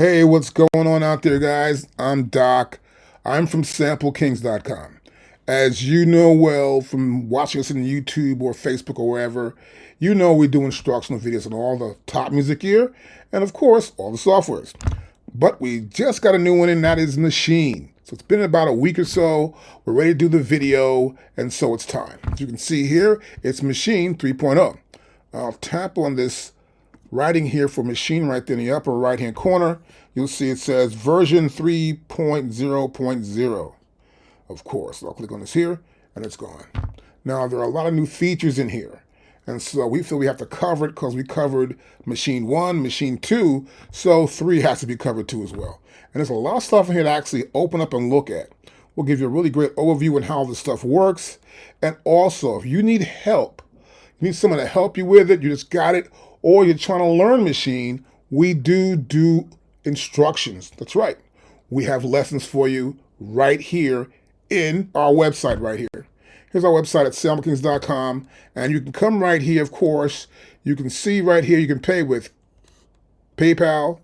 Hey, what's going on out there, guys? I'm Doc. I'm from SampleKings.com. As you know well from watching us on YouTube or Facebook or wherever, you know we do instructional videos on all the top music gear and, of course, all the softwares. But we just got a new one, and that is Maschine. So it's been about a week or so. We're ready to do the video, and so it's time. As you can see here, it's Maschine 3.0. I'll tap on this writing here for Maschine right there in the upper right hand corner. You'll see it says version 3.0.0. Of course, I'll click on this here and it's gone. Now there are a lot of new features in here, and so we feel we have to cover it because we covered Maschine 1, Maschine 2, so 3 has to be covered too as well. And there's a lot of stuff in here to actually open up and look at. We'll give you a really great overview on how this stuff works, and also if you need help, you need someone to help you with it, you just got it, or you're trying to learn Maschine, we do instructions. That's right. We have lessons for you right here in our website right here. Here's our website at SampleKings.com, and you can come right here, of course. You can see right here, you can pay with PayPal,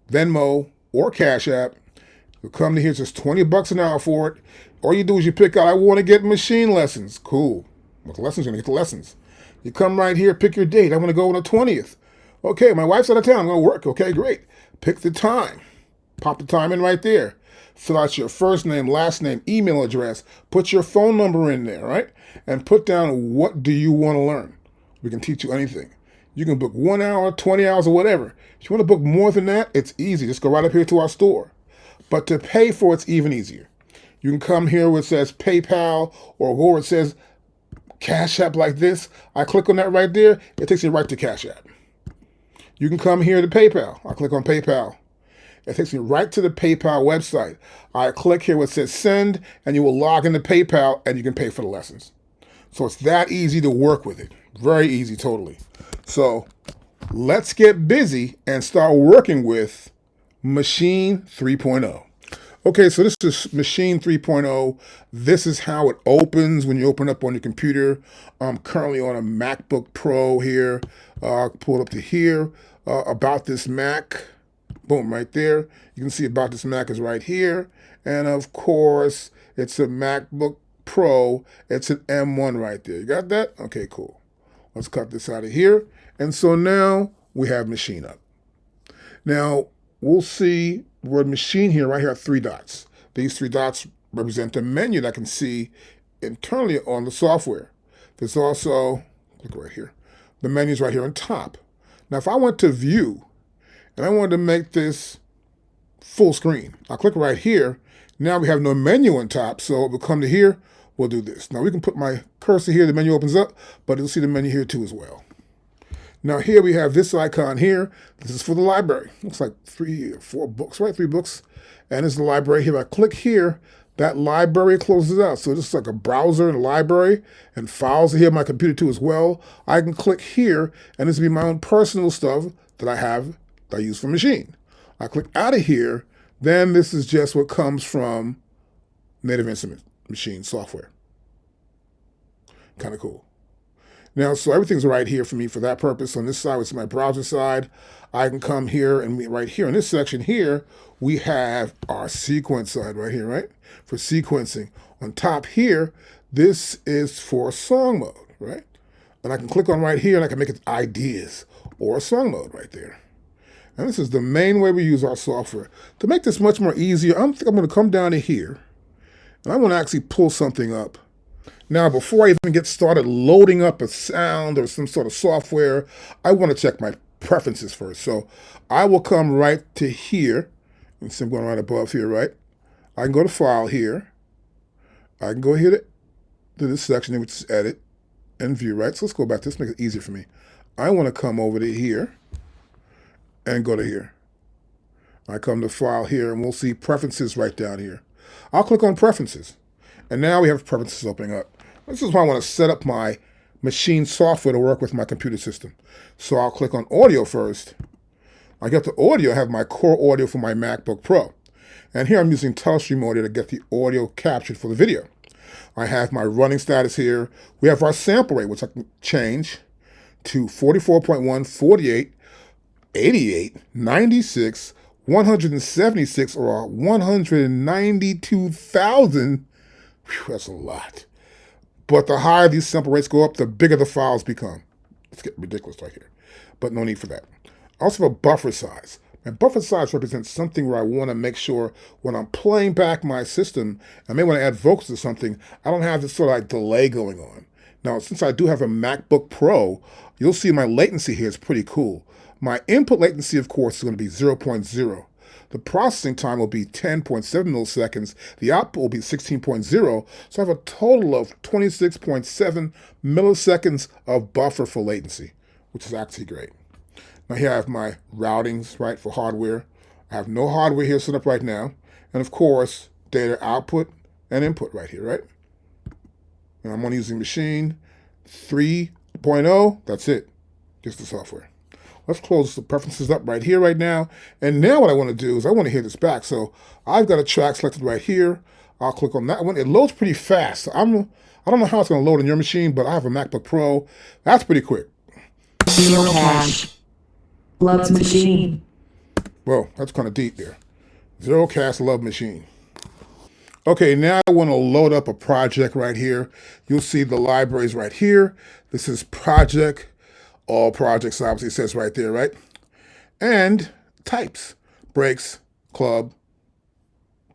Venmo, or Cash App. You'll come to here, it's just 20 bucks an hour for it. All you do is you pick out, I want to get Maschine lessons. Cool. With the lessons, you're going to get the lessons. You come right here, pick your date. I'm going to go on the 20th. Okay, my wife's out of town. I'm going to work. Okay, great. Pick the time. Pop the time in right there. Fill out your first name, last name, email address. Put your phone number in there, right? And put down what do you want to learn. We can teach you anything. You can book 1 hour, 20 hours, or whatever. If you want to book more than that, it's easy. Just go right up here to our store. But to pay for it's even easier. You can come here where it says PayPal or where it says Cash App like this. I click on that right there. It takes you right to Cash App. You can come here to PayPal. I click on PayPal. It takes me right to the PayPal website. I click here where it says send, and you will log into PayPal, and you can pay for the lessons. So it's that easy to work with it. Very easy, totally. So let's get busy and start working with Maschine 3.0. Okay, so this is Maschine 3.0. This is how it opens when you open up on your computer. I'm currently on a MacBook Pro here. Pull it up to here. About this Mac. Boom, right there. You can see about this Mac is right here. And of course, it's a MacBook Pro. It's an M1 right there. You got that? Okay, cool. Let's cut this out of here. And so now we have Maschine up. Now, we'll see the word Maschine here, right here, are 3 dots. These 3 dots represent the menu that I can see internally on the software. There's also, look right here, the menu's right here on top. Now, if I went to View, and I wanted to make this full screen, I'll click right here. Now we have no menu on top, so we'll come to here, we'll do this. Now we can put my cursor here, the menu opens up, but you'll see the menu here too as well. Now here we have this icon here. This is for the library. Looks like 3 or 4 books, right? 3 books. And this is the library here. If I click here, that library closes out. So this is like a browser and a library, and files are here on my computer too as well. I can click here, and this will be my own personal stuff that I have that I use for Maschine. I click out of here, then this is just what comes from Native Instruments Maschine software. Kind of cool. Now, so everything's right here for me for that purpose. On this side, which is my browser side, I can come here and right here in this section here, we have our sequence side right here, right? For sequencing. On top here, this is for song mode, right? And I can click on right here and I can make it ideas or a song mode right there. And this is the main way we use our software. To make this much more easier, I think I'm going to come down to here, and I want to actually pull something up. Now, before I even get started loading up a sound or some sort of software, I want to check my preferences first. So I will come right to here. You see I'm going right above here, right? I can go to File here. I can go here to this section, which is Edit and View, right? So let's go back to this, make it easier for me. I want to come over to here and go to here. I come to File here, and we'll see Preferences right down here. I'll click on Preferences. And now we have Preferences opening up. This is why I want to set up my Maschine software to work with my computer system. So I'll click on Audio first. I get the audio, I have my core audio for my MacBook Pro. And here I'm using Telestream audio to get the audio captured for the video. I have my running status here. We have our sample rate, which I can change to 44.1, 48, 88, 96, 176 or 192,000. That's a lot. But the higher these sample rates go up, the bigger the files become. It's getting ridiculous right here. But no need for that. I also have a buffer size. And buffer size represents something where I want to make sure when I'm playing back my system, I may want to add vocals to something, I don't have this sort of like delay going on. Now, since I do have a MacBook Pro, you'll see my latency here is pretty cool. My input latency, of course, is going to be 0.0. The processing time will be 10.7 milliseconds. The output will be 16.0. So I have a total of 26.7 milliseconds of buffer for latency, which is actually great. Now here I have my routings, right, for hardware. I have no hardware here set up right now. And of course, data output and input right here, right? And I'm only using Maschine 3.0. That's it, just the software. Let's close the preferences up right here, right now. And now what I want to do is I want to hear this back. So I've got a track selected right here. I'll click on that one. It loads pretty fast. So I don't know how it's going to load on your machine, but I have a MacBook Pro. That's pretty quick. Zero cache. Loves Maschine. Whoa, that's kind of deep there. Zero cache love Maschine. Okay, now I want to load up a project right here. You'll see the libraries right here. This is project. All projects, obviously, it says right there, right? And types, breaks, club,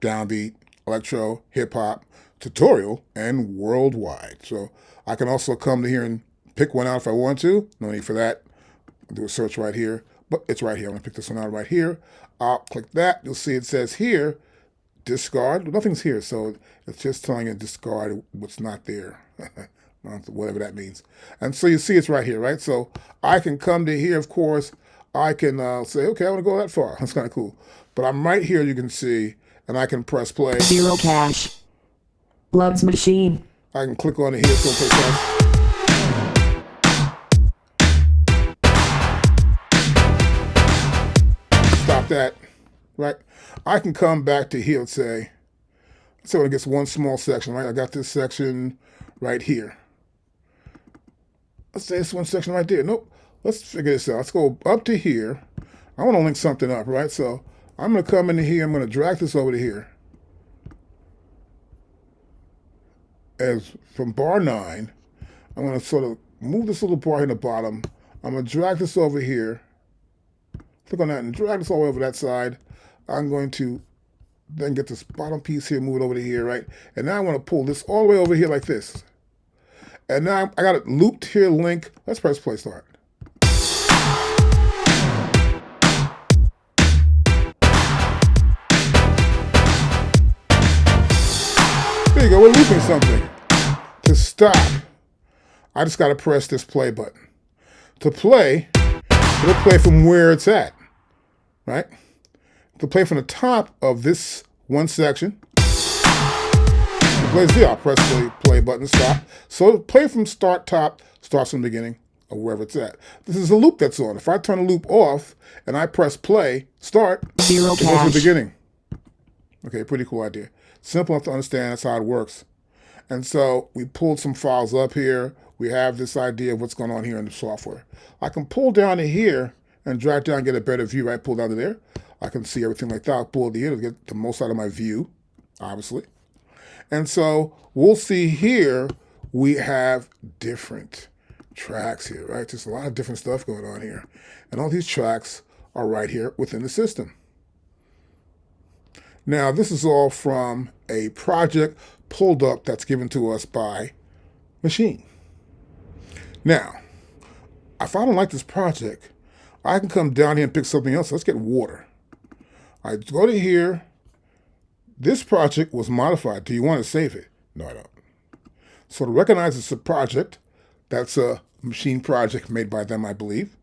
downbeat, electro, hip hop, tutorial, and worldwide. So I can also come to here and pick one out if I want to. No need for that. I'll do a search right here, but it's right here. I'm gonna pick this one out right here. I'll click that. You'll see it says here, discard. Nothing's here, so it's just telling you discard what's not there. Whatever that means. And so you see it's right here, right? So I can come to here, of course. I can say, okay, I want to go that far. That's kind of cool. But I'm right here, you can see, and I can press play. Zero cache. Loves Maschine. I can click on it here, so play cache. Stop that, right? I can come back to here and say, let's say when it gets one small section, right? I got this section right here. Let's say it's one section right there. Nope. Let's figure this out. Let's go up to here. I want to link something up, right? So I'm going to come into here. I'm going to drag this over to here. As from bar 9, I'm going to sort of move this little bar here in the bottom. I'm going to drag this over here. Click on that and drag this all the way over that side. I'm going to then get this bottom piece here, move it over to here, right? And now I want to pull this all the way over here like this. And now I got it looped here, link. Let's press play start. There you go, we're looping something. To stop, I just got to press this play button. To play, it'll play from where it's at, right? To play from the top of this one section, I'll press the play button, stop. So play from start top, starts from the beginning or wherever it's at. This is a loop that's on. If I turn the loop off and I press play, start, Zero it goes cache. to the beginning. Okay, pretty cool idea. Simple enough to understand, that's how it works. And so we pulled some files up here. We have this idea of what's going on here in the software. I can pull down to here and drag down and get a better view, right? Pull down to there. I can see everything like that. I'll pull it here to get the most out of my view, obviously. And so we'll see here, we have different tracks here, right? There's a lot of different stuff going on here. And all these tracks are right here within the system. Now, this is all from a project pulled up that's given to us by Maschine. Now, if I don't like this project, I can come down here and pick something else. Let's get water. I go to here. This project was modified. Do you want to save it? No, I don't. So to recognize it's a project, that's a Maschine project made by them, I believe.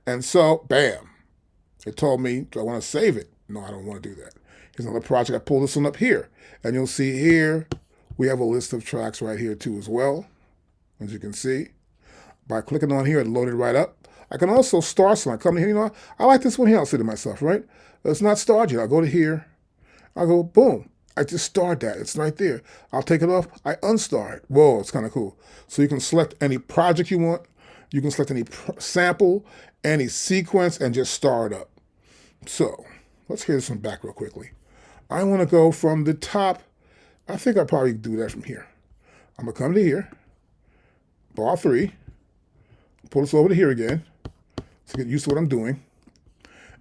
And so, bam, it told me, do I want to save it? No, I don't want to do that. Here's another project. I pulled this one up here. And you'll see here, we have a list of tracks right here too as well. As you can see, by clicking on here, it loaded right up. I can also start some. I come in here, you know, I like this one here. I'll say to myself, right? It's not started yet. I'll go to here. I'll go, boom. I just starred that. It's right there. I'll take it off. I unstar it. Whoa, it's kind of cool. So you can select any project you want. You can select any sample, any sequence, and just star it up. So let's hear this one back real quickly. I want to go from the top. I think I'll probably do that from here. I'm going to come to here, bar 3, pull this over to here again to get used to what I'm doing.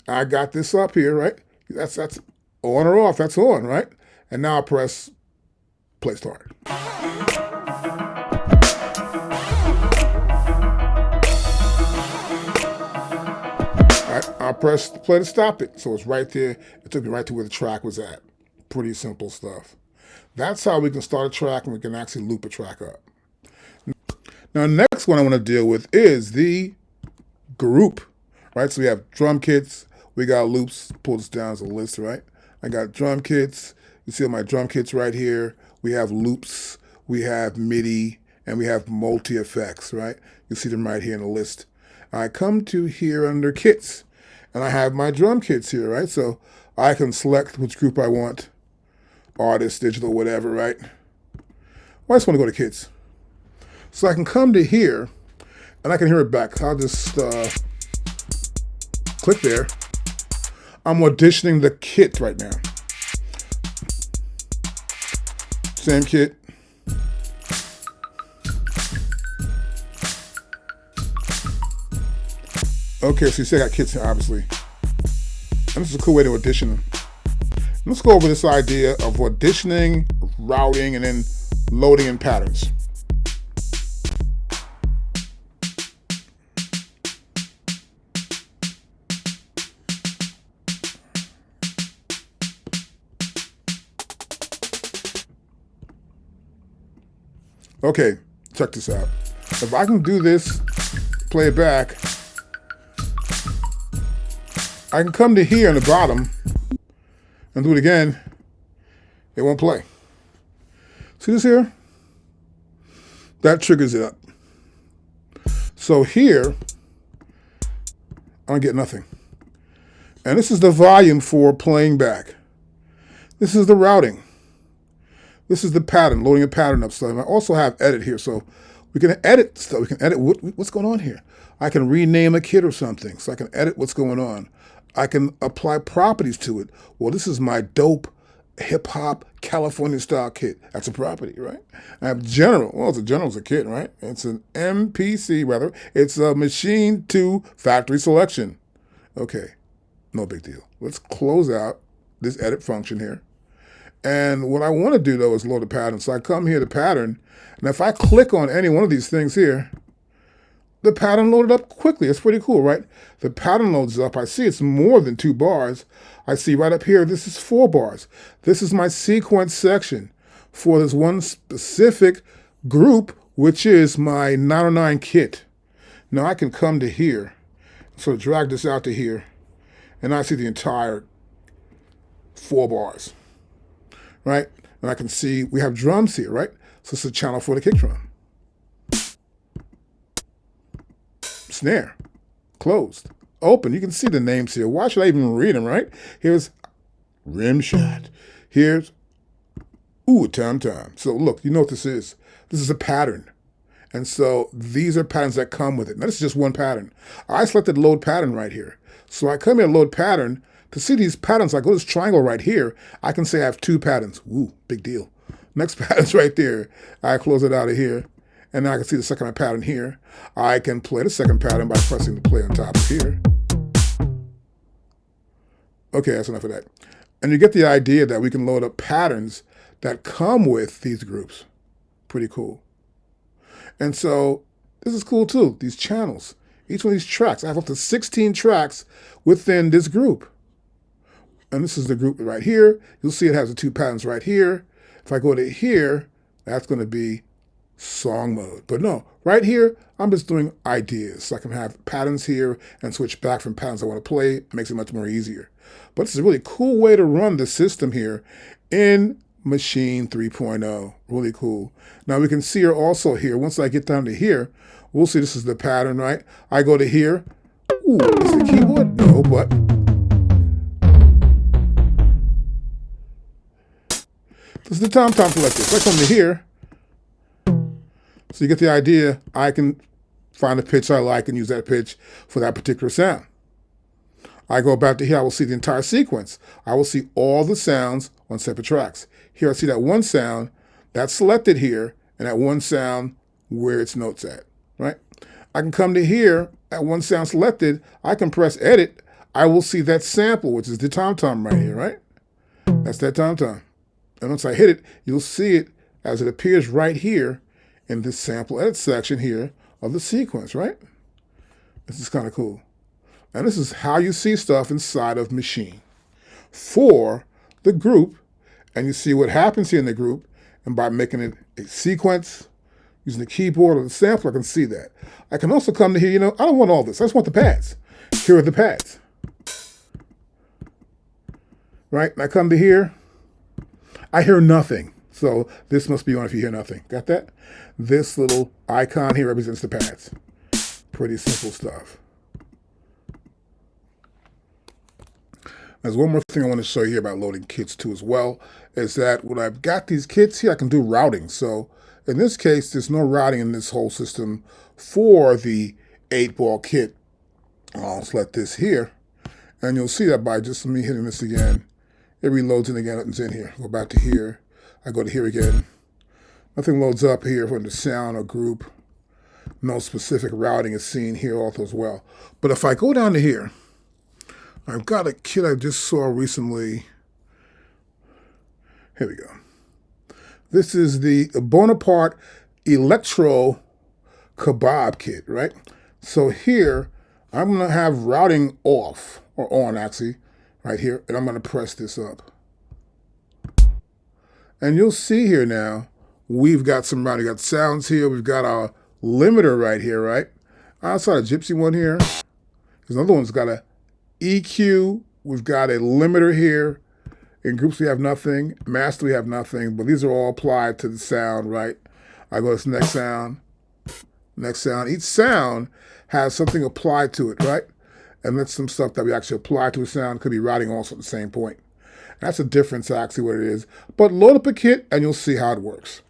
I got this up here, right? That's on or off. That's on, right? And now I press play start. I pressed play to stop it. So it's right there. It took me right to where the track was at. Pretty simple stuff. That's how we can start a track and we can actually loop a track up. Now, next one I want to deal with is the group, right? So we have drum kits. We got loops. Pull this down as a list, right? I got drum kits. You see my drum kits right here. We have loops. We have MIDI. And we have multi-effects, right? You see them right here in the list. I come to here under kits. And I have my drum kits here, right? So I can select which group I want. Artist, digital, whatever, right? Well, I just want to go to kits. So I can come to here, and I can hear it back. I'll just click there. I'm auditioning the kit right now. Same kit. Okay, so you see I got kits here, obviously. And this is a cool way to audition them. Let's go over this idea of auditioning, routing, and then loading in patterns. Okay, check this out. If I can do this, play it back, I can come to here in the bottom and do it again. It won't play. See this here? That triggers it up. So here, I don't get nothing. And this is the volume for playing back. This is the routing. This is the pattern, loading a pattern up. So I also have edit here. So we can edit stuff. We can edit what's going on here. I can rename a kit or something. So I can edit what's going on. I can apply properties to it. Well, this is my dope hip hop California style kit. That's a property, right? I have general. Well, it's a general's a kit, right? It's an MPC, rather. It's a Maschine 2 factory selection. Okay, no big deal. Let's close out this edit function here. And what I want to do, though, is load a pattern. So I come here to pattern, and if I click on any one of these things here, the pattern loaded up quickly. It's pretty cool, right? The pattern loads up. I see it's more than 2 bars. I see right up here, this is 4 bars. This is my sequence section for this one specific group, which is my 909 kit. Now I can come to here, so drag this out to here, and I see the entire 4 bars, right? And I can see we have drums here, right? So it's a channel for the kick drum. Snare, closed, open. You can see the names here. Why should I even read them, right? Here's rim shot. Here's tom tom. So look, you know what this is. This is a pattern. And so these are patterns that come with it. Now this is just one pattern. I selected load pattern right here. So I come here to load pattern. To see these patterns, I go to this triangle right here. I can say I have 2 patterns. Ooh, big deal. Next pattern's right there. I close it out of here. And now I can see the second pattern here. I can play the second pattern by pressing the play on top of here. Okay, that's enough of that. And you get the idea that we can load up patterns that come with these groups. Pretty cool. And so this is cool too, these channels. Each one of these tracks, I have up to 16 tracks within this group. And this is the group right here. You'll see it has the 2 patterns right here. If I go to here, that's going to be song mode. But no, right here, I'm just doing ideas. So I can have patterns here and switch back from patterns I want to play. It makes it much more easier. But this is a really cool way to run the system here in Maschine 3.0. Really cool. Now we can see her also here. Once I get down to here, we'll see this is the pattern, right? I go to here. Ooh, is the keyboard? No, but this is the tom-tom selector. So I come to here. So you get the idea. I can find a pitch I like and use that pitch for that particular sound. I go back to here, I will see the entire sequence. I will see all the sounds on separate tracks. Here I see that one sound that's selected here, and that one sound where its notes at, right? I can come to here, that one sound selected, I can press edit, I will see that sample, which is the tom-tom right here, right? That's that tom-tom. And once I hit it, you'll see it as it appears right here in this sample edit section here of the sequence, right? This is kind of cool. And this is how you see stuff inside of Maschine for the group. And you see what happens here in the group. And by making it a sequence, using the keyboard or the sampler, I can see that. I can also come to here, I don't want all this. I just want the pads. Here are the pads. Right? And I come to here. I hear nothing. So this must be on if you hear nothing. Got that? This little icon here represents the pads. Pretty simple stuff. There's one more thing I want to show you here about loading kits too as well, is that when I've got these kits here, I can do routing. So in this case, there's no routing in this whole system for the 8-ball kit. I'll select this here, and you'll see that by just me hitting this again, it reloads in again, nothing's in here. Go back to here, I go to here again. Nothing loads up here for the sound or group. No specific routing is seen here also as well. But if I go down to here, I've got a kit I just saw recently. Here we go. This is the Bonaparte Electro Kebab kit, right? So here, I'm going to have routing off, or on actually, right here, and I'm going to press this up. And you'll see here now, we've got some routing. We've got sounds here. We've got our limiter right here, right? I saw a Gypsy one here. There's another one's got a EQ. We've got a limiter here. In groups, we have nothing. Master, we have nothing. But these are all applied to the sound, right? I go to this next sound. Next sound. Each sound has something applied to it, right? And that's some stuff that we actually apply to a sound. Could be routing also at the same point. That's a difference, actually, what it is. But load up a kit, and you'll see how it works.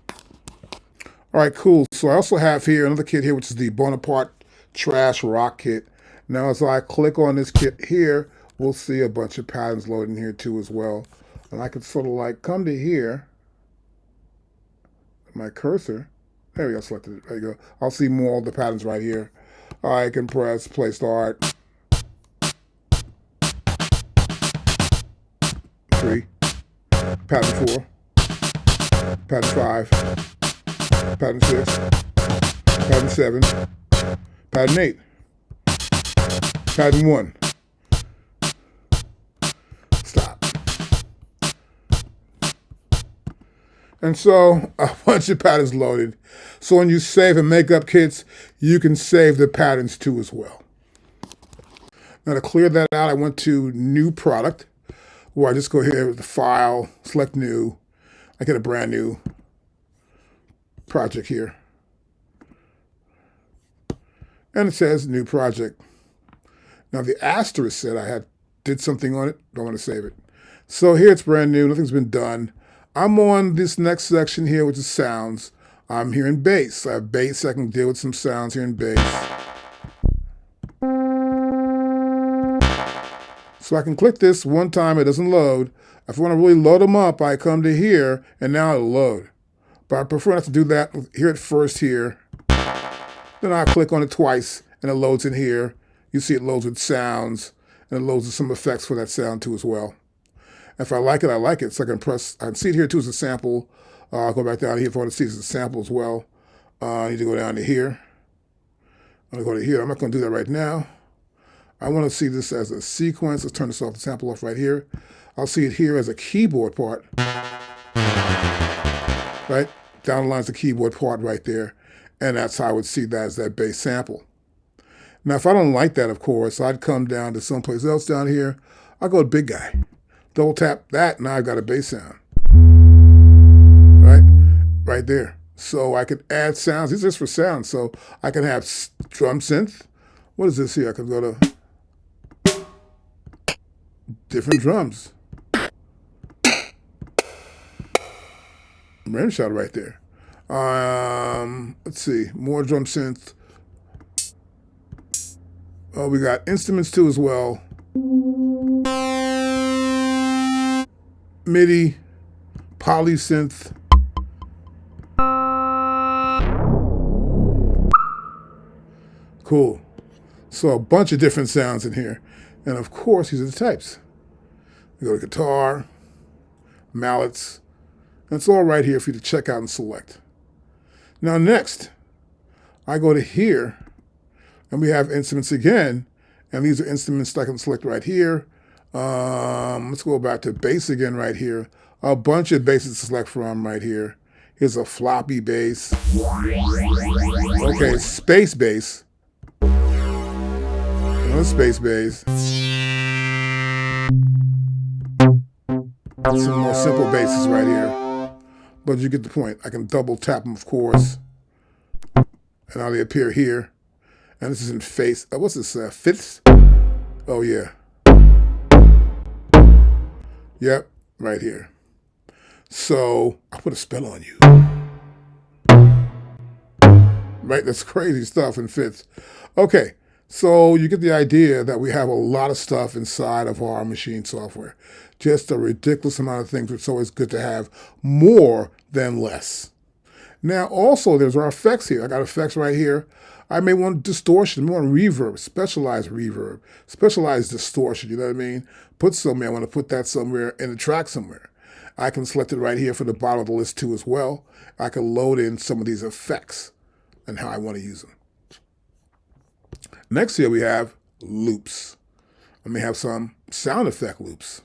All right, cool. So I also have here another kit here, which is the Bonaparte Trash Rock kit. Now, as I click on this kit here, we'll see a bunch of patterns loading here too as well. And I can sort of like come to here, my cursor. There we go, selected it. There you go. I'll see more of the patterns right here. I can press play start. 3, pattern 4, pattern 5, pattern 6, pattern 7, pattern 8, pattern 1. Stop. And so a bunch of patterns loaded. So when you save and make up kits, you can save the patterns too as well. Now to clear that out, I went to New Product, where I just go here with the file, select New. I get a brand new project here. And it says New Project. Now the asterisk said I did something on it, don't want to save it. So here it's brand new, nothing's been done. I'm on this next section here, which is sounds. I'm here in bass. I have bass, I can deal with some sounds here in bass. So I can click this one time, it doesn't load. If I want to really load them up, I come to here, and now it'll load. But I prefer not to do that here at first here. Then I click on it twice, and it loads in here. You see it loads with sounds, and it loads with some effects for that sound too as well. If I like it, I like it. So I can see it here too as a sample. I'll go back down here if I want to see it as a sample as well. I need to go down to here. I'm going to go to here. I'm not going to do that right now. I want to see this as a sequence. Let's turn this off, the sample off right here. I'll see it here as a keyboard part. Right? Down the line's the keyboard part right there. And that's how I would see that as that bass sample. Now, if I don't like that, of course, I'd come down to someplace else down here. I'll go to Big Guy. Double tap that, now I've got a bass sound. Right? Right there. So I could add sounds. These are just for sounds. So I can have drum synth. What is this here? I can go to different drums. Rim shot right there. Let's see. More drum synth. Oh, we got instruments too as well. MIDI, polysynth. Cool. So a bunch of different sounds in here. And of course, these are the types. You go to guitar, mallets, and it's all right here for you to check out and select. Now next, I go to here, and we have instruments again, and these are instruments that I can select right here. Let's go back to bass again right here. A bunch of basses to select from right here. Here's a floppy bass. Okay, space bass. Another space bass. Some more simple basses right here. But you get the point. I can double tap them, of course. And now they appear here. And this is in face. What's this? Fifths? Oh, yeah. Yep, right here. So I put a spell on you. Right? That's crazy stuff in fifths. Okay. So you get the idea that we have a lot of stuff inside of our machine software. Just a ridiculous amount of things. It's always good to have more than less. Now, also, there's our effects here. I got effects right here. I may want distortion, I want reverb, specialized distortion, you know what I mean? Put somewhere, I want to put that somewhere in the track somewhere. I can select it right here for the bottom of the list too as well. I can load in some of these effects and how I want to use them. Next here we have loops. I may have some sound effect loops.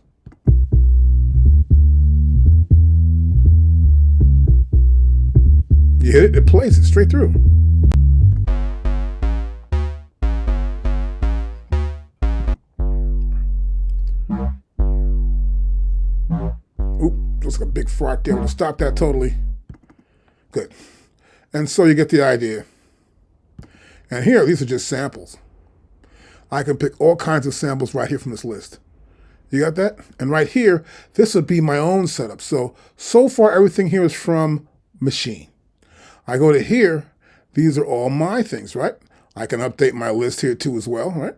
You hit it, it plays it straight through. Oop, looks like a big fart there. We'll stop that totally. Good. And so you get the idea. And here, these are just samples. I can pick all kinds of samples right here from this list. You got that? And right here, this would be my own setup. So far, everything here is from Maschine. I go to here, these are all my things, right? I can update my list here too as well, right?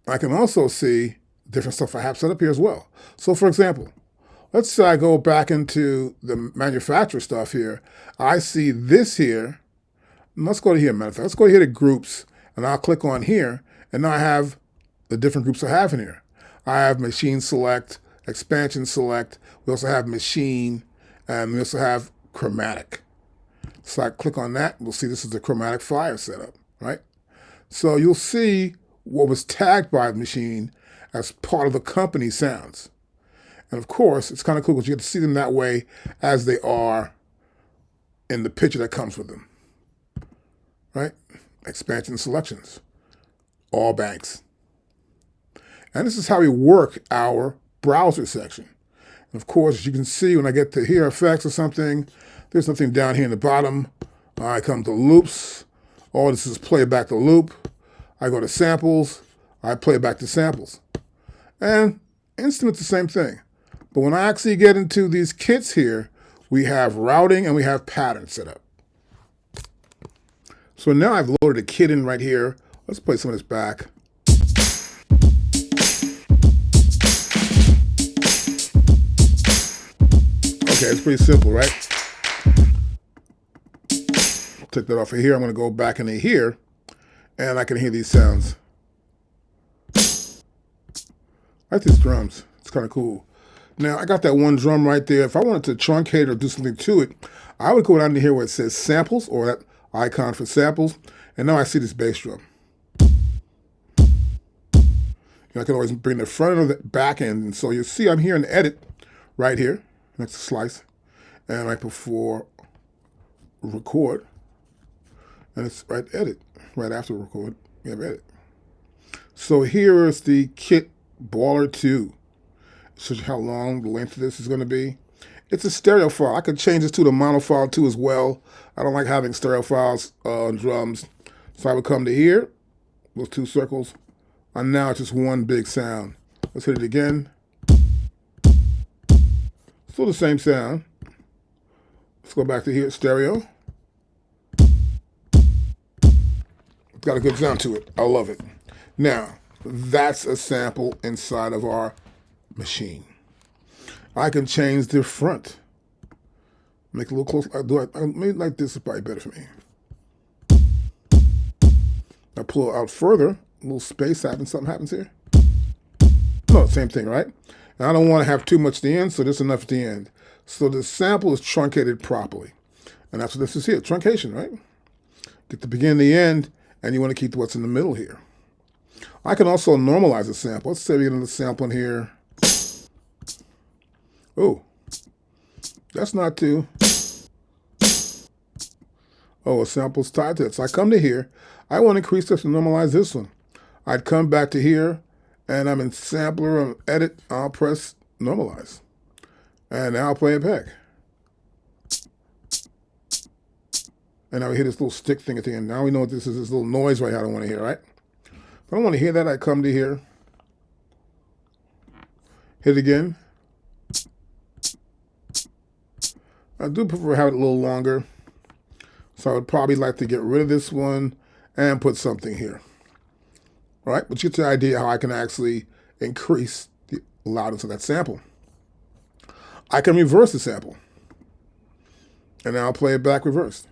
I can also see different stuff I have set up here as well. So for example, let's say I go back into the manufacturer stuff here. I see this here. Let's go to here, matter of fact. Let's go here to groups, and I'll click on here, and now I have the different groups I have in here. I have machine select, expansion select. We also have machine, and we also have chromatic. So I click on that, we'll see this is the chromatic fire setup, right? So you'll see what was tagged by the machine as part of the company sounds. And of course, it's kind of cool because you get to see them that way as they are in the picture that comes with them, right? Expansion selections, all banks. And this is how we work our browser section. And of course, as you can see, when I get to here effects or something, there's something down here in the bottom. I come to loops. All this is play back to loop. I go to samples. I play back to samples. And instruments, the same thing. But when I actually get into these kits here, we have routing and we have patterns set up. So now I've loaded a kit in right here. Let's play some of this back. Okay, it's pretty simple, right? Take that off of here. I'm going to go back into here, and I can hear these sounds. I like these drums. It's kind of cool. Now, I got that one drum right there. If I wanted to truncate or do something to it, I would go down to here where it says samples, or that icon for samples, and now I see this bass drum. I can always bring the front or the back end, and so you see I'm here in edit right here, next to slice, and right before record, and it's right edit, right after record, we have edit. So here is the kit baller 2. It shows you how long the length of this is going to be. It's a stereo file. I could change this to the mono file too as well. I don't like having stereo files on drums. So I would come to here, those 2 circles, and now it's just one big sound. Let's hit it again. Still the same sound. Let's go back to here, stereo. It's got a good sound to it. I love it. Now, that's a sample inside of our machine. I can change the front. Make it a little close. Maybe like this is probably better for me. I pull it out further. A little space happens. Something happens here. No, same thing, right? And I don't want to have too much at the end, so this is enough at the end. So the sample is truncated properly. And that's what this is here, truncation, right? Get the beginning and the end, and you want to keep what's in the middle here. I can also normalize a sample. Let's say we get another sample in here. Oh, that's not too. Oh, a sample's tied to it. So I come to here. I want to increase this and normalize this one. I'd come back to here, and I'm in sampler, and edit, I'll press normalize. And now I'll play it back. And now we hear this little stick thing at the end. Now we know what this is, this little noise right here I don't want to hear, right? If I don't want to hear that, I come to here. Hit it again. I do prefer to have it a little longer. So I would probably like to get rid of this one and put something here. All right, but you get the idea how I can actually increase the loudness of that sample. I can reverse the sample. And now I'll play it back reversed.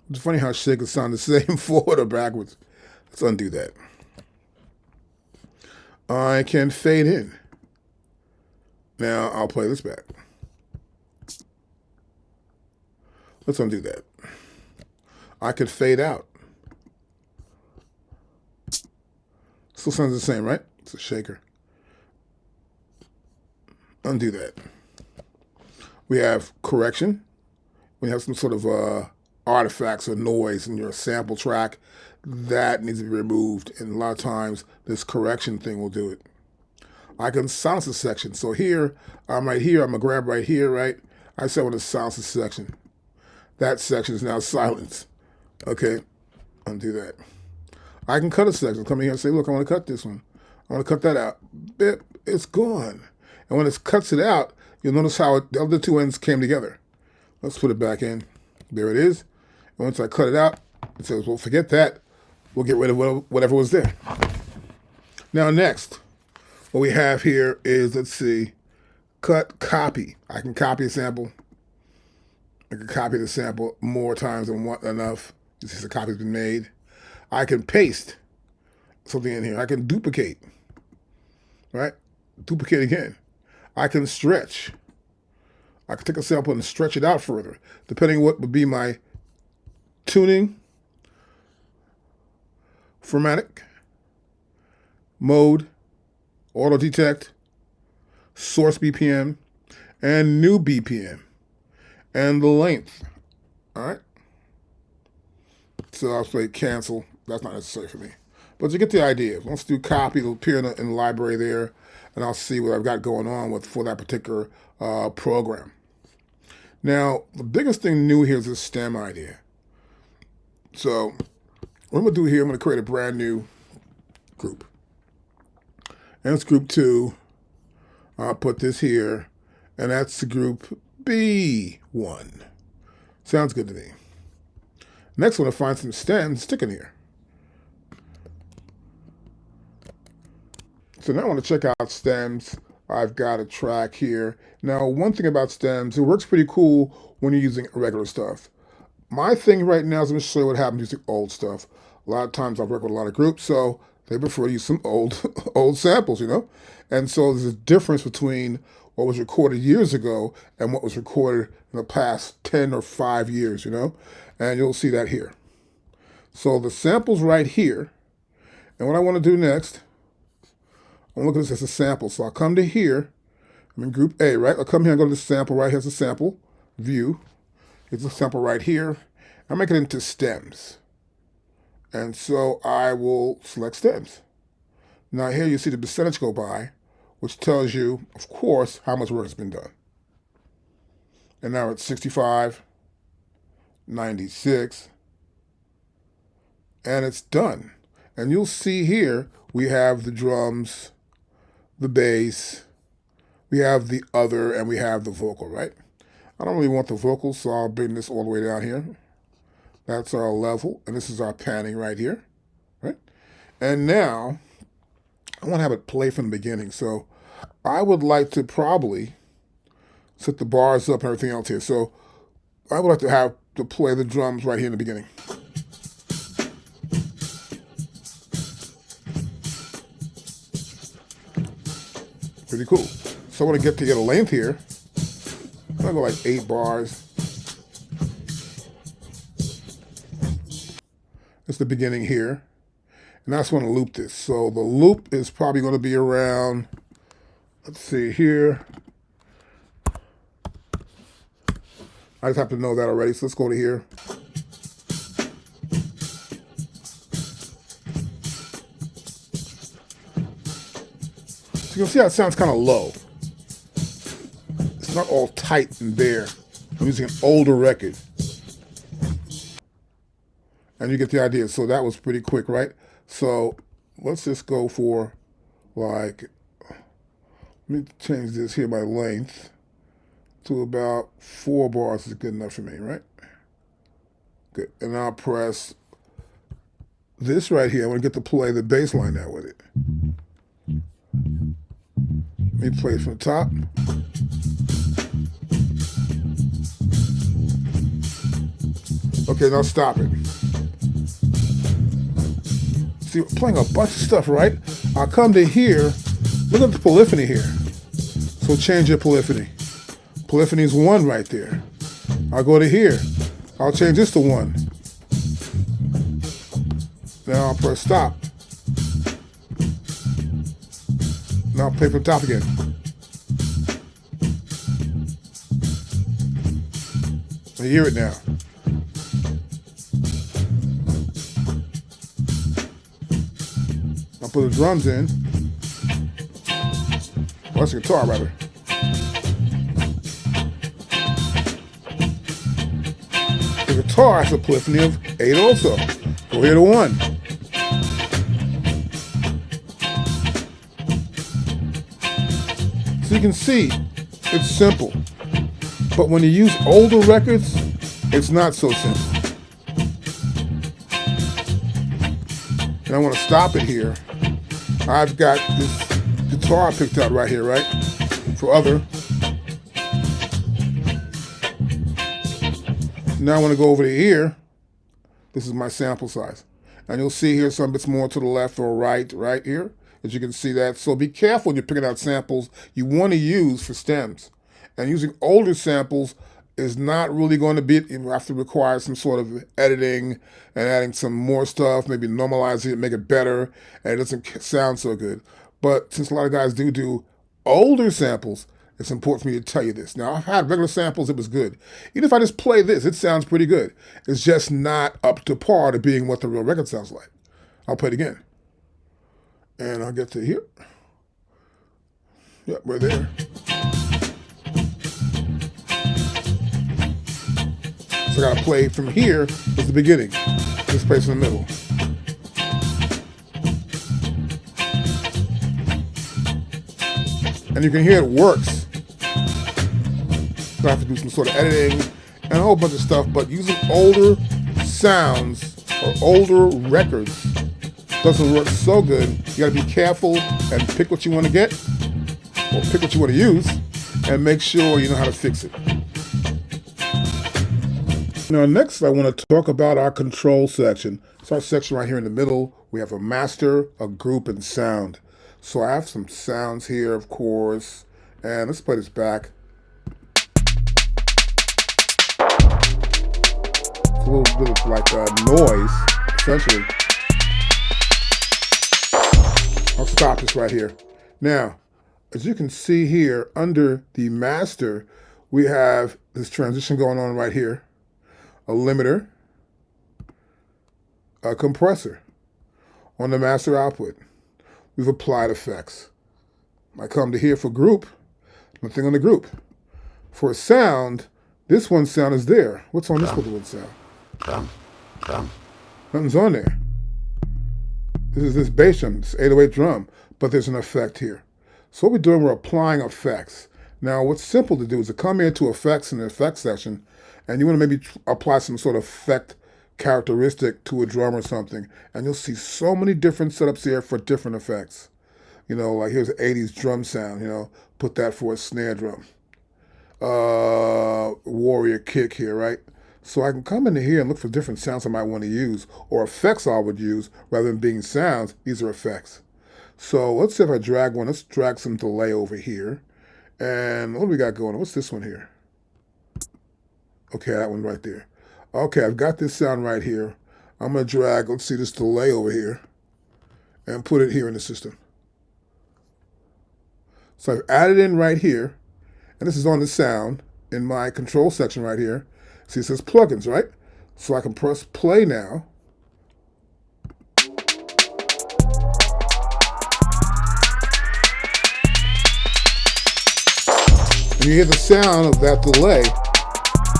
It's funny how shit can sound the same forward or backwards. Let's undo that. I can fade in. Now I'll play this back. Let's undo that. I could fade out. Still sounds the same, right? It's a shaker. Undo that. We have correction. We have some sort of artifacts or noise in your sample track that needs to be removed. And a lot of times this correction thing will do it. I can silence a section. So here, I'm right here. I'm going to grab right here, right? I said I want to silence a section. That section is now silenced. Okay, undo that. I can cut a section. Come in here and say, look, I want to cut this one. I want to cut that out. Bip, it's gone. And when it cuts it out, you'll notice how the other two ends came together. Let's put it back in. There it is. And once I cut it out, it says, well, forget that. We'll get rid of whatever was there. Now, next, what we have here is, let's see, cut, copy. I can copy a sample. I can copy the sample more times than enough. You see the copy's been made. I can paste something in here. I can duplicate, right? Duplicate again. I can stretch. I can take a sample and stretch it out further, depending on what would be my tuning, formatic, mode, auto detect, source BPM, and new BPM, and the length. All right. So I'll say cancel. That's not necessary for me. But you get the idea. Let's do copy. It'll appear in the library there, and I'll see what I've got going on with for that particular program. Now, the biggest thing new here is this stem idea. So what I'm going to do here, I'm going to create a brand new group. And it's group 2. I'll put this here, and that's the group B1. Sounds good to me. Next, I want to find some stems, stick in here. So now I want to check out stems. I've got a track here. Now, one thing about stems, it works pretty cool when you're using regular stuff. My thing right now is I'm going to show you what happens using old stuff. A lot of times I've worked with a lot of groups, so they prefer to use some old samples, you know? And so there's a difference between what was recorded years ago and what was recorded in the past 10 or 5 years, you know? And you'll see that here. So the sample's right here. And what I want to do next, I'm looking at this as a sample. So I'll come to here. I'm in group A, right? I'll come here and go to the sample, right? Here's a sample view. Here's a sample right here. I make it into stems. And so I will select stems. Now here you see the percentage go by, which tells you, of course, how much work has been done. And now it's 65, 96, and it's done. And you'll see here, we have the drums, the bass, we have the other, and we have the vocal, right? I don't really want the vocals, so I'll bring this all the way down here. That's our level, and this is our panning right here, right? And now, I want to have it play from the beginning, so I would like to probably set the bars up and everything else here. So I would like to have to play the drums right here in the beginning. Pretty cool. So I want to get a length here. I'm gonna go like 8 bars. It's the beginning here. And I just want to loop this. So the loop is probably going to be around, let's see here. I just have to know that already. So let's go to here. So you can see how it sounds kind of low. It's not all tight and bare. I'm using an older record. And you get the idea. So that was pretty quick, right? So let's just go for like, let me change this here by length to about 4 bars is good enough for me, right? Good. And I'll press this right here. I want to get to play the bass line now with it. Let me play it from the top. Okay, now stop it. See, we're playing a bunch of stuff, right? I'll come to here. Look at the polyphony here. So change your polyphony. Polyphony is 1 right there. I'll go to here. I'll change this to 1. Now I'll press stop. Now I'll play from the top again. I hear it now. I'll put the drums in. Well, that's the guitar, rather. The guitar has a polyphony of 8 also. Go here to 1. So you can see, it's simple. But when you use older records, it's not so simple. And I want to stop it here. I've got this guitar picked out right here, right? For other. Now I want to go over to here. This is my sample size. And you'll see here some bits more to the left or right here, as you can see that. So be careful when you're picking out samples you want to use for stems. And using older samples is not really going to be, you have to require some sort of editing and adding some more stuff, maybe normalizing it, make it better, and it doesn't sound so good. But since a lot of guys do older samples, it's important for me to tell you this. Now, I've had regular samples, it was good. Even if I just play this, it sounds pretty good. It's just not up to par to being what the real record sounds like. I'll play it again. And I'll get to here. Yep, we're there. So I gotta play from here is the beginning. This place in the middle. And you can hear it works. So I have to do some sort of editing and a whole bunch of stuff, but using older sounds or older records doesn't work so good. You gotta be careful and pick what you want to get or pick what you want to use and make sure you know how to fix it. Now next I want to talk about our control section. So our section right here in the middle, we have a master, a group, and sound. So I have some sounds here, of course, and let's play this back. It's a little bit of like noise, essentially. I'll stop this right here. Now, as you can see here, under the master, we have this transition going on right here. A limiter, a compressor. On the master output, we've applied effects. I come to here for group, nothing on the group. For sound, this one sound is there. What's on this particular sound? Nothing's on there. This is this bass drum, this 808 drum, but there's an effect here. So what we're doing, we're applying effects. Now, what's simple to do is to come into effects in the effects section, and you want to maybe apply some sort of effect characteristic to a drum or something, and you'll see so many different setups here for different effects. Like here's an 80s drum sound, put that for a snare drum. Warrior kick here, right? So I can come into here and look for different sounds I might want to use, or effects I would use rather than being sounds. These are effects. So let's see if I drag one. Let's drag some delay over here. And what do we got going on? What's this one here? Okay, that one right there. Okay, I've got this sound right here. I'm going to drag, let's see, this delay over here and put it here in the system. So I've added in right here, and this is on the sound in my control section right here. See, it says plugins, right? So I can press play now. And you hear the sound of that delay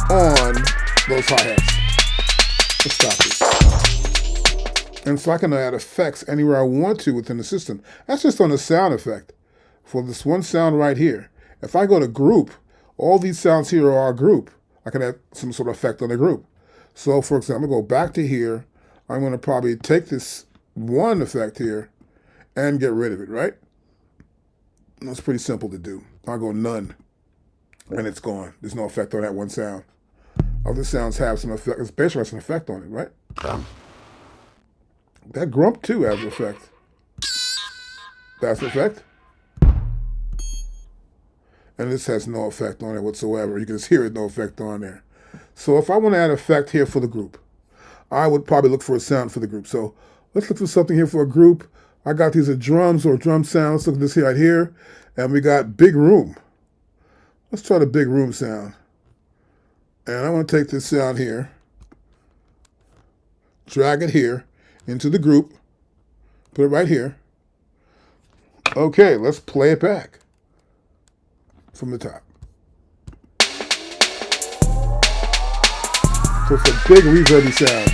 on those hi-hats. Let's stop this. And so I can add effects anywhere I want to within the system. That's just on the sound effect. For this one sound right here, if I go to group, all these sounds here are a group. I can add some sort of effect on the group. So for example, go back to here. I'm going to probably take this one effect here and get rid of it, right? That's pretty simple to do. I'll go none, and it's gone. There's no effect on that one sound. Other sounds have some effect. It basically has an effect on it, right? That grump too has an effect. That's an effect. And this has no effect on it whatsoever. You can just hear it, no effect on there. So if I want to add effect here for the group, I would probably look for a sound for the group. So let's look for something here for a group. I got these are drums or drum sounds. Look at this here right here. And we got big room. Let's try the big room sound. And I want to take this sound here, drag it here into the group, put it right here. Okay, let's play it back from the top. So it's a big reverby sound.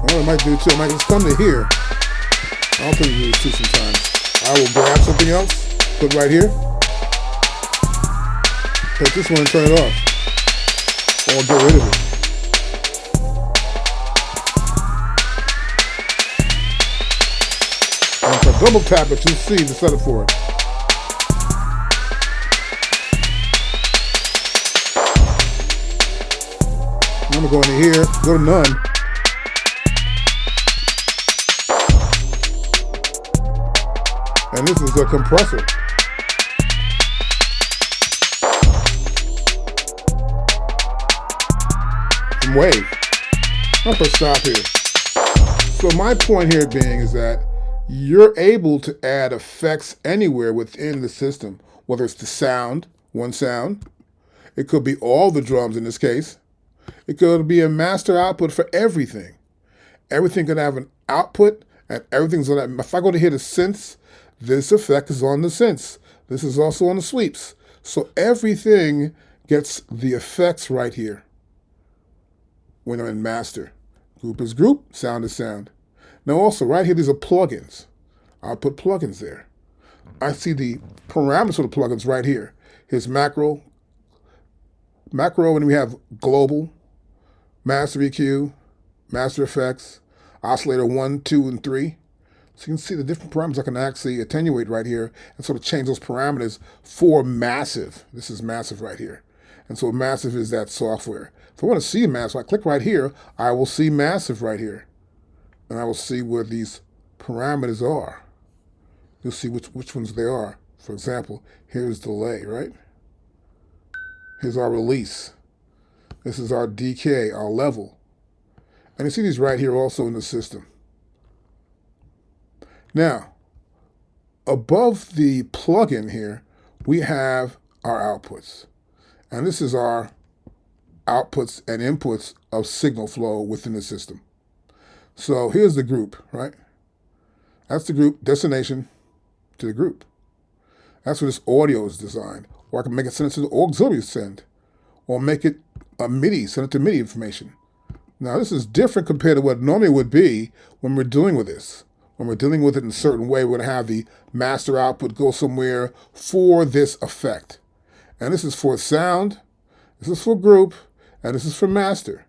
Well, I might do it too. I might just come to here. I don't think we do it too sometimes. I will grab something else, put it right here. Take this one and turn it off. Or get rid of it. And if I double tap it, you'll see the setup for it. I'm going to go into here, go to none. And this is a compressor. From Wave. I'm going to stop here. So my point here being is that you're able to add effects anywhere within the system, whether it's the sound, one sound. It could be all the drums in this case. It could be a master output for everything. Everything can have an output, and everything's on that. If I go to hit a synths, this effect is on the synths. This is also on the sweeps. So everything gets the effects right here when I'm in master. Group is group, sound is sound. Now also, right here, these are plugins. I'll put plugins there. I see the parameters for the plugins right here. Here's macro, and we have global, master EQ, master effects, oscillator 1, 2, and 3. So you can see the different parameters I can actually attenuate right here and sort of change those parameters for massive. This is massive right here. And so massive is that software. If I want to see massive, I click right here, I will see massive right here. And I will see where these parameters are. You'll see which ones they are. For example, here's delay, right? Here's our release. This is our decay, our level. And you see these right here also in the system. Now, above the plugin here, we have our outputs. And this is our outputs and inputs of signal flow within the system. So here's the group, right? That's the group, destination to the group. That's where this audio is designed. Or I can make it send it to the auxiliary send. Or make it a MIDI, send it to MIDI information. Now this is different compared to what normally would be when we're dealing with this. When we're dealing with it in a certain way, we're going to have the master output go somewhere for this effect. And this is for sound. This is for group, and this is for master.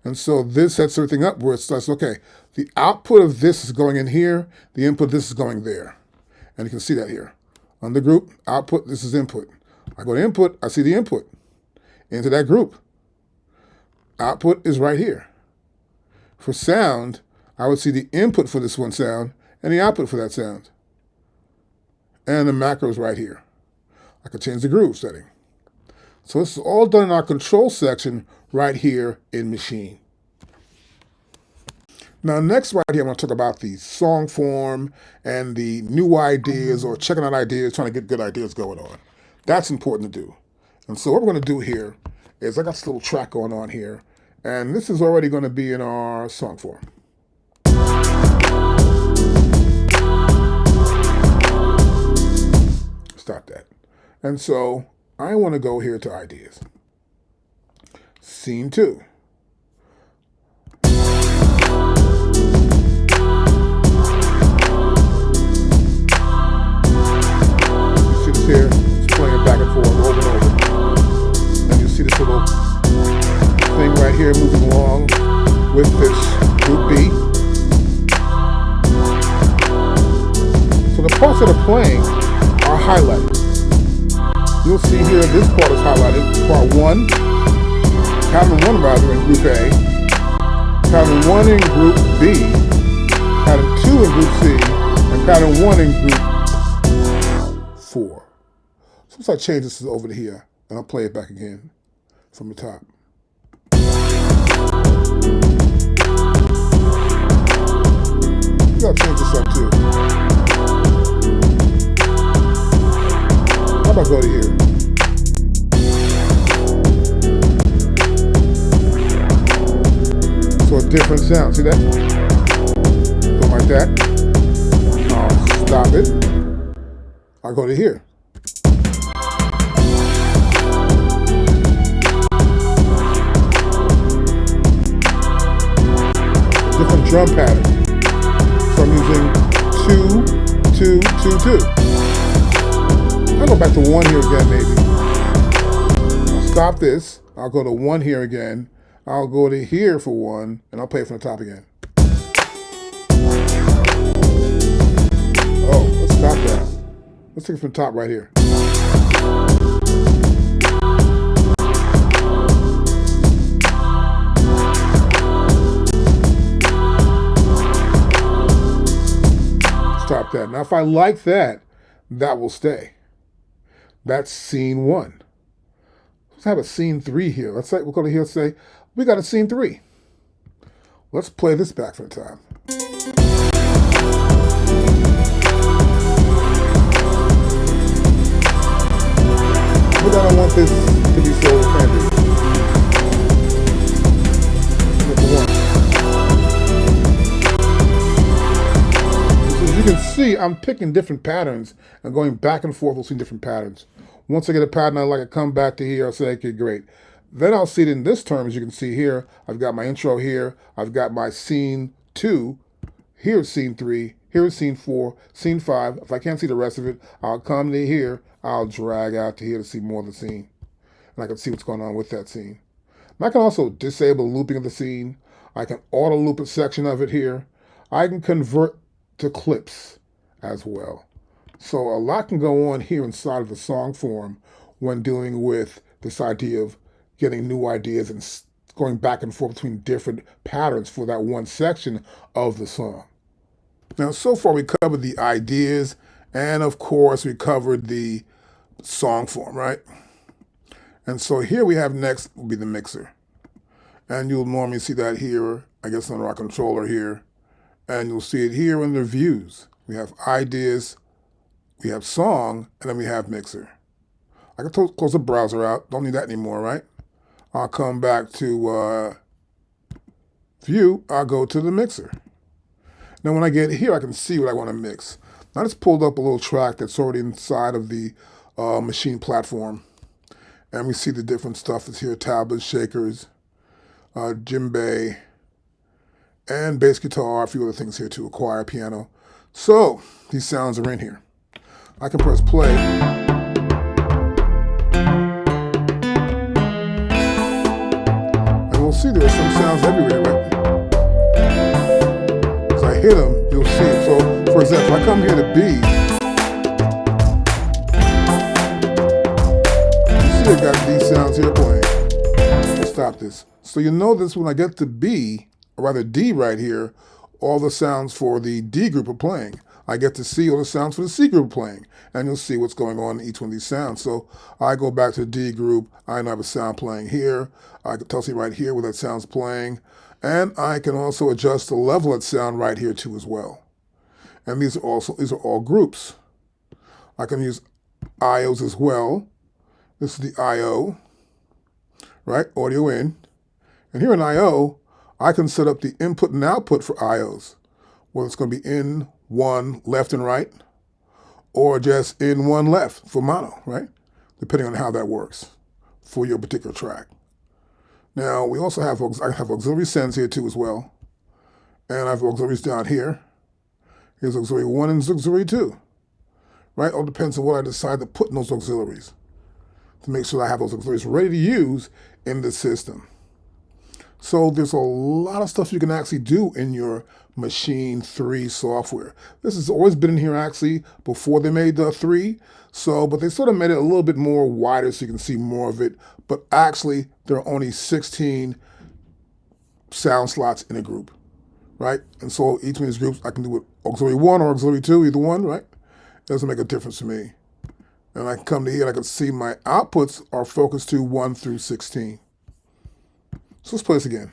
And so this sets everything up where it starts, okay, the output of this is going in here, the input of this is going there. And you can see that here. On the group, output, this is input. I go to input, I see the input into that group. Output is right here. For sound, I would see the input for this one sound and the output for that sound. And the macro is right here. I can change the groove setting. So this is all done in our control section right here in Maschine. Now next right here, I'm going to talk about the song form and the new ideas or checking out ideas, trying to get good ideas going on. That's important to do. And so what we're going to do here is I got this little track going on here, and this is already going to be in our song form. Stop that. And so I want to go here to ideas. Scene 2. Here, it's playing back and forth over and over. And you see this little thing right here moving along with this group B. So the parts that are playing are highlighted. You'll see here this part is highlighted, part 1, pattern 1 rather in group A, pattern 1 in group B, pattern 2 in group C, and pattern 1 in group 4. So I change this over to here, and I'll play it back again from the top. You gotta change this up too. How about go to here? So a different sound, see that? Go like that. I'll stop it. I'll go to here. Different drum pattern. So I'm using 2, 2, 2, 2. I'll go back to 1 here again maybe. I'll stop this. I'll go to 1 here again. I'll go to here for 1, and I'll play it from the top again. Oh, let's stop that. Let's take it from the top right here. Stop that. Now, if I like that, that will stay. That's scene 1. Let's have a scene 3 here. Let's say we're going to here say we got a scene 3. Let's play this back for the time. But I don't want this to be so handy. Number 1. You can see I'm picking different patterns and going back and forth between different patterns. Once I get a pattern I like, I come back to here, I'll say, okay, great. Then I'll see it in this term, as you can see here. I've got my intro here. I've got my scene 2. Here's scene 3. Here's scene 4. Scene 5. If I can't see the rest of it, I'll come to here. I'll drag out to here to see more of the scene. And I can see what's going on with that scene. And I can also disable looping of the scene. I can auto loop a section of it here. I can convert to clips as well. So a lot can go on here inside of the song form when dealing with this idea of getting new ideas and going back and forth between different patterns for that one section of the song. Now, so far we covered the ideas, and of course we covered the song form, right? And so here we have next will be the mixer. And you'll normally see that here, I guess under our controller here. And you'll see it here in the views. We have ideas, we have song, and then we have mixer. I can close the browser out. Don't need that anymore, right? I'll come back to view. I'll go to the mixer. Now when I get here, I can see what I want to mix. I just pulled up a little track that's already inside of the Maschine platform. And we see the different stuff that's here, tablets, shakers, djembe, and bass guitar, a few other things here too, a choir, piano. So these sounds are in here. I can press play. see there are some sounds everywhere, right? As I hit them, you'll see it. So, for example, if I come here to B, you see I got these sounds here playing. Let's stop this. So you notice when I get to B, or rather D right here, all the sounds for the D group are playing. I get to see all the sounds for the C group playing, and you'll see what's going on in each one of these sounds. So I go back to the D group, I know I have a sound playing here. I can tell you right here where that sound's playing, and I can also adjust the level of that sound right here too as well. And these are all groups. I can use IOs as well. This is the IO, right? Audio in. And here in IO, I can set up the input and output for IOs, whether it's going to be in one left and right, or just in one left for mono, right? Depending on how that works for your particular track. Now, we also have, I have auxiliary sends here too as well. And I have auxiliaries down here. Here's auxiliary 1 and auxiliary 2, right? All depends on what I decide to put in those auxiliaries to make sure I have those auxiliaries ready to use in the system. So there's a lot of stuff you can actually do in your Maschine 3 software. This has always been in here actually before they made the 3. So, but they sort of made it a little bit more wider so you can see more of it. But actually, there are only 16 sound slots in a group, right? And so each one of these groups, I can do with auxiliary 1 or auxiliary 2, either one, right? It doesn't make a difference to me. And I can come to here and I can see my outputs are focused to 1 through 16. So let's play this again.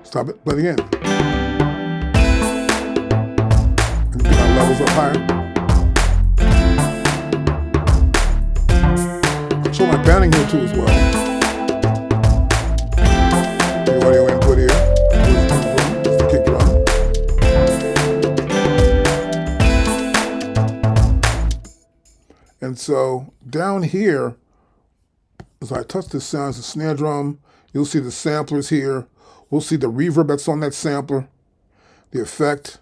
Stop it, play it again. And get my levels up higher. Control my banding here too as well. Audio input here. It's the kick drum. And so down here, as I touch the sounds, the snare drum, you'll see the samplers here. We'll see the reverb that's on that sampler, the effect.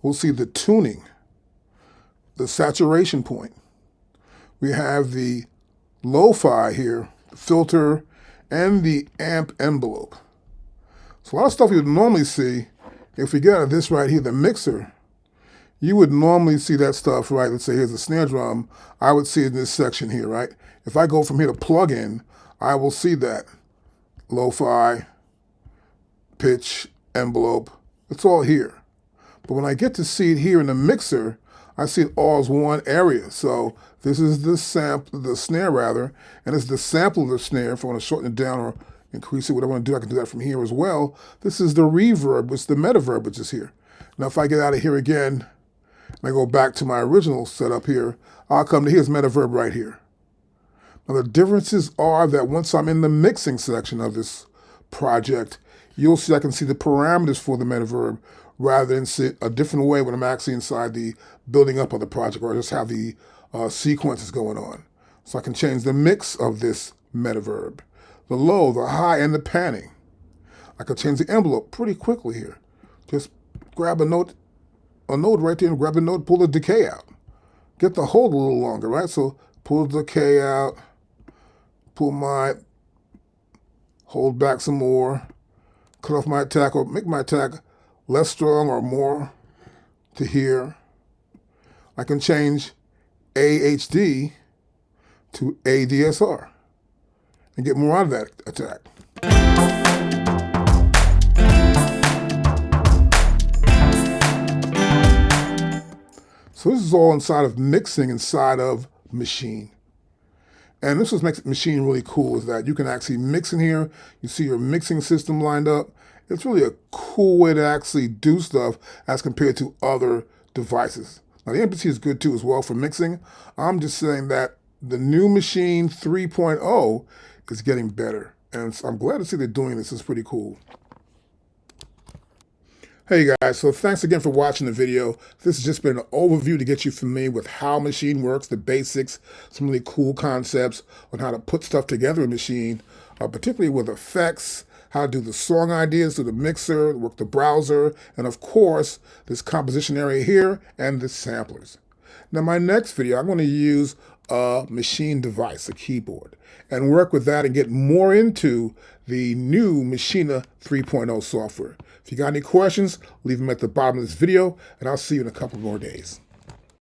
We'll see the tuning, the saturation point. We have the lo-fi here, the filter, and the amp envelope. So a lot of stuff you would normally see, if we get out of this right here, the mixer, you would normally see that stuff, right? Let's say here's a snare drum. I would see it in this section here, right? If I go from here to plug in, I will see that. Lo-fi, pitch, envelope, it's all here. But when I get to see it here in the mixer, I see it all as one area. So this is the snare rather, and it's the sample of the snare. If I want to shorten it down or increase it, what I want to do, I can do that from here as well. This is the reverb, it's the metaverb, which is here. Now if I get out of here again, and I go back to my original setup here, I'll come to here's metaverb right here. Now the differences are that once I'm in the mixing section of this project, you'll see I can see the parameters for the metaverb rather than see a different way when I'm actually inside the building up of the project or just have the sequences going on. So I can change the mix of this metaverb, the low, the high, and the panning. I can change the envelope pretty quickly here. Just grab a node right there and grab a node, pull the decay out. Get the hold a little longer, right? So pull the decay out, pull my hold back some more, cut off my attack or make my attack less strong or more to here. I can change AHD to ADSR and get more out of that attack. So this is all inside of mixing inside of Maschine. And this is makes Maschine really cool is that you can actually mix in here. You see your mixing system lined up. It's really a cool way to actually do stuff as compared to other devices. Now the MPC is good too as well for mixing. I'm just saying that the new Maschine 3.0 is getting better. And I'm glad to see they're doing this. It's pretty cool. Hey guys, so thanks again for watching the video. This has just been an overview to get you familiar with how Maschine works, the basics, some really cool concepts on how to put stuff together in Maschine, particularly with effects, how to do the song ideas through the mixer, work the browser, and of course, this composition area here and the samplers. Now my next video, I'm going to use a Maschine device, a keyboard, and work with that and get more into the new Maschine 3.0 software. If you got any questions, leave them at the bottom of this video, and I'll see you in a couple more days.